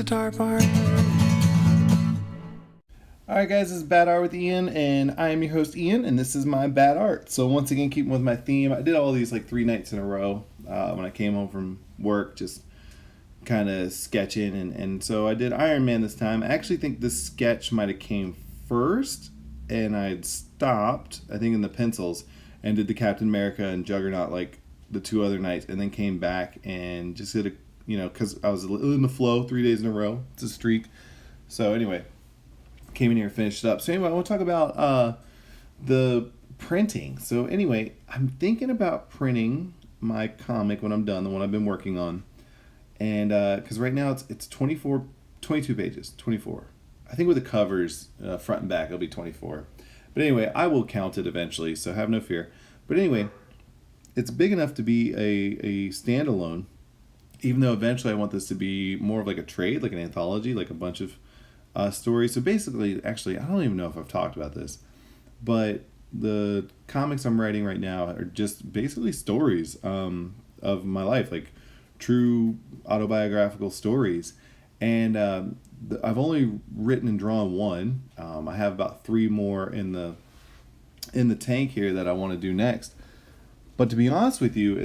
guitar part. Alright guys, this is Bad Art with Ian, and I am your host Ian, and this is my Bad Art. So once again, keeping with my theme, I did all these like 3 nights in a row when I came home from work, just kind of sketching, and so I did Iron Man this time. I actually think this sketch might have came first, and I'd stopped, I think in the pencils, and did the Captain America and Juggernaut like the 2 other nights, and then came back and just did a, because I was in the flow 3 days in a row. It's a streak. So anyway, came in here and finished it up. So anyway, I want to talk about the printing. So anyway, I'm thinking about printing my comic when I'm done, the one I've been working on. And because right now it's 22 pages, 24. I think with the covers, front and back, it'll be 24. But anyway, I will count it eventually, so have no fear. But anyway, it's big enough to be a standalone, even though eventually I want this to be more of like a trade, like an anthology, like a bunch of stories. So basically, actually, I don't even know if I've talked about this, but the comics I'm writing right now are just basically stories of my life, like true autobiographical stories. And I've only written and drawn one. I have about 3 more in the tank here that I want to do next. But to be honest with you,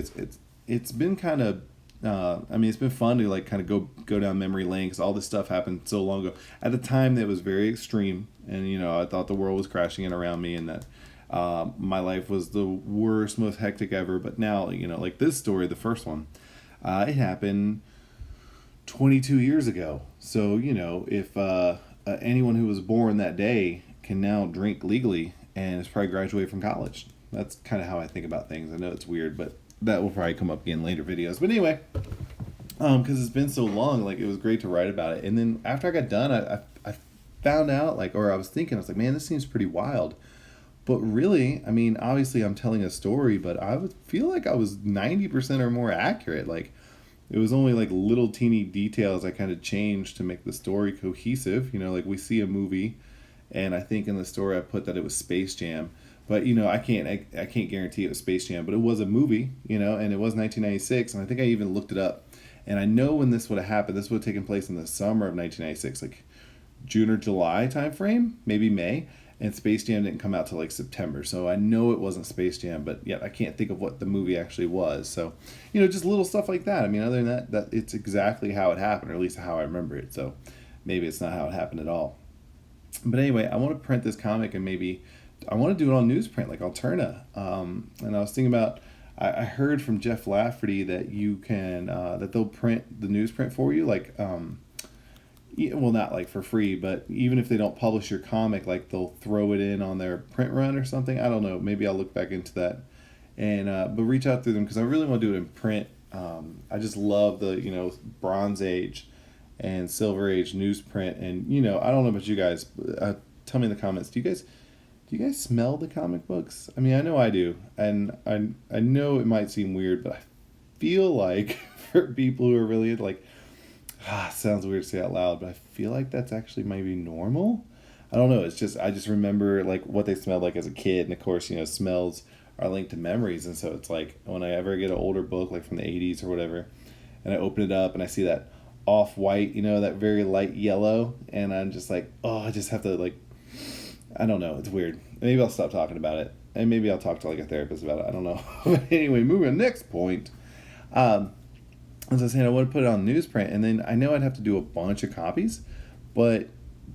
it's been kind of it's been fun to like kind of go down memory lane because all this stuff happened so long ago. At the time, that was very extreme, and I thought the world was crashing in around me, and that my life was the worst, most hectic ever. But now, like this story, the first one, it happened 22 years ago. So if anyone who was born that day can now drink legally and is probably graduated from college. That's kind of how I think about things. I know it's weird, but that will probably come up again in later videos. But anyway, because it's been so long, like it was great to write about it. And then after I got done, I found out, or I was thinking, I was like, man, this seems pretty wild. But really, obviously I'm telling a story, but I would feel like I was 90% or more accurate. Like it was only like little teeny details I kind of changed to make the story cohesive. Like we see a movie, and I think in the story I put that it was Space Jam. But I can't guarantee it was Space Jam, but it was a movie, and it was 1996, and I think I even looked it up, and I know when this would have happened. This would have taken place in the summer of 1996, like June or July time frame, maybe May, and Space Jam didn't come out till like September, so I know it wasn't Space Jam, but yet I can't think of what the movie actually was. So, just little stuff like that. Other than that it's exactly how it happened, or at least how I remember it. So maybe it's not how it happened at all. But anyway, I want to print this comic, and maybe I want to do it on newsprint, like Alterna. And I was thinking about, I heard from Jeff Lafferty that you can, that they'll print the newsprint for you, like, well, not like for free, but even if they don't publish your comic, like they'll throw it in on their print run or something. I don't know. Maybe I'll look back into that. And, but reach out to them because I really want to do it in print. I just love the, Bronze Age and Silver Age newsprint. And, I don't know about you guys. Tell me in the comments. Do you guys smell the comic books? I know I do, and I know it might seem weird, but I feel like for people who are really like, it sounds weird to say out loud, but I feel like that's actually maybe normal. I don't know. It's just I just remember like what they smelled like as a kid, and of course smells are linked to memories, and so it's like when I ever get an older book like from the 80s or whatever, and I open it up and I see that off-white, that very light yellow, and I'm just like, oh, I just have to like. I don't know. It's weird. Maybe I'll stop talking about it. And maybe I'll talk to like a therapist about it. I don't know. But anyway, moving on. Next point. As I was saying, I want to put it on newsprint. And then I know I'd have to do a bunch of copies. But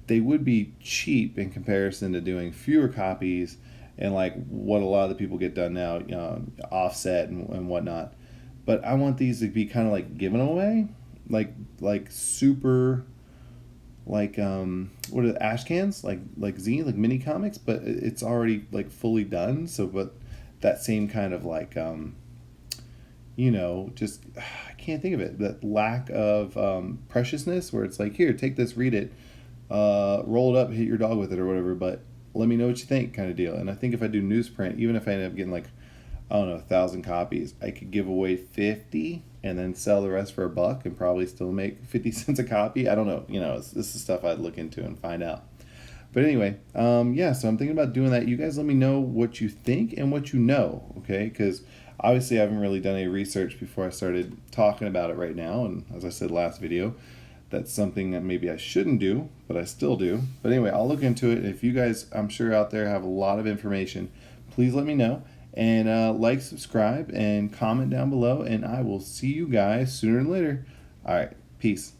they would be cheap in comparison to doing fewer copies. And like what a lot of the people get done now. Offset and whatnot. But I want these to be kind of like given away. Like super... like what are the ash cans, like zine, like mini comics, but it's already like fully done. So but that same kind of like just I can't think of it, that lack of preciousness where it's like, here, take this, read it, roll it up, hit your dog with it or whatever, but let me know what you think kind of deal. And I think if I do newsprint, even if I end up getting like, I don't know, 1,000 copies, I could give away 50 and then sell the rest for $1 and probably still make 50 cents a copy. I don't know. This is stuff I'd look into and find out. But anyway, so I'm thinking about doing that. You guys let me know what you think and what you know, okay? Because obviously I haven't really done any research before I started talking about it right now. And as I said last video, that's something that maybe I shouldn't do, but I still do. But anyway, I'll look into it. If you guys, I'm sure out there, have a lot of information, please let me know. And like, subscribe, and comment down below. And I will see you guys sooner than later. All right. Peace.